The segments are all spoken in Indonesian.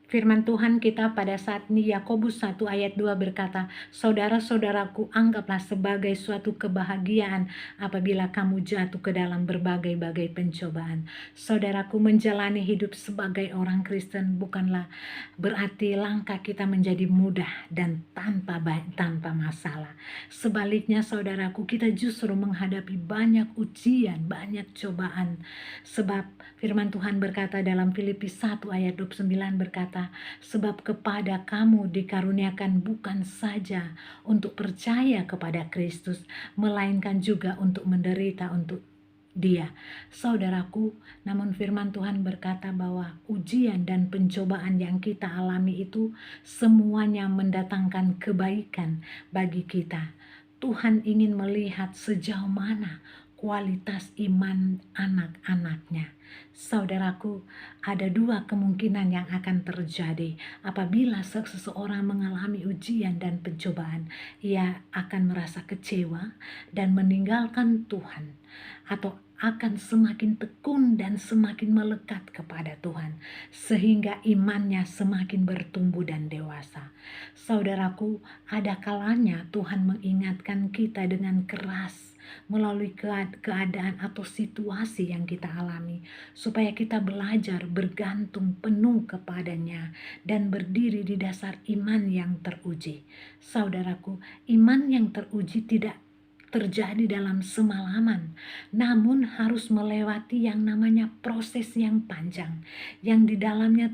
Firman Tuhan kita pada saat ini Yakobus 1 ayat 2 berkata, "Saudara-saudaraku, anggaplah sebagai suatu kebahagiaan apabila kamu jatuh ke dalam berbagai-bagai pencobaan." Saudaraku, menjalani hidup sebagai orang Kristen bukanlah berarti langkah kita menjadi mudah dan tanpa masalah. Sebaliknya saudaraku, kita justru menghadapi banyak ujian, banyak cobaan. Sebab firman Tuhan berkata dalam Filipi 1 ayat 29 berkata, "Sebab kepada kamu dikaruniakan bukan saja untuk percaya kepada Kristus, melainkan juga untuk menderita untuk Dia." Saudaraku, namun firman Tuhan berkata bahwa ujian dan pencobaan yang kita alami itu semuanya mendatangkan kebaikan bagi kita. Tuhan ingin melihat sejauh mana kualitas iman anak-anaknya. Saudaraku, ada dua kemungkinan yang akan terjadi apabila seseorang mengalami ujian dan pencobaan. Ia akan merasa kecewa dan meninggalkan Tuhan, atau akan semakin tekun dan semakin melekat kepada Tuhan, sehingga imannya semakin bertumbuh dan dewasa. Saudaraku, ada kalanya Tuhan mengingatkan kita dengan keras melalui keadaan atau situasi yang kita alami, supaya kita belajar bergantung penuh kepadanya dan berdiri di dasar iman yang teruji. Saudaraku, iman yang teruji tidak terjadi dalam semalaman, namun harus melewati yang namanya proses yang panjang, yang di dalamnya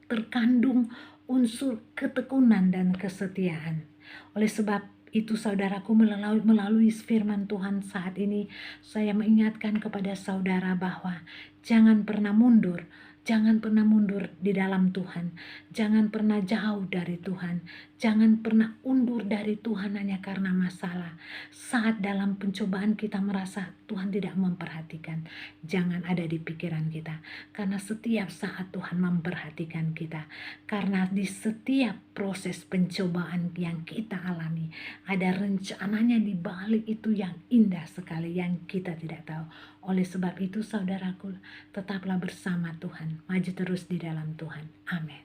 terkandung unsur ketekunan dan kesetiaan. Oleh sebab itu saudaraku, melalui firman Tuhan saat ini, saya mengingatkan kepada saudara bahwa jangan pernah mundur. Jangan pernah mundur di dalam Tuhan. Jangan pernah jauh dari Tuhan. Jangan pernah undur dari Tuhan hanya karena masalah. Saat dalam pencobaan kita merasa Tuhan tidak memperhatikan, jangan ada di pikiran kita. Karena setiap saat Tuhan memperhatikan kita. Karena di setiap proses pencobaan yang kita alami, ada rencananya di balik itu yang indah sekali yang kita tidak tahu. Oleh sebab itu saudaraku, tetaplah bersama Tuhan, maju terus di dalam Tuhan. Amin.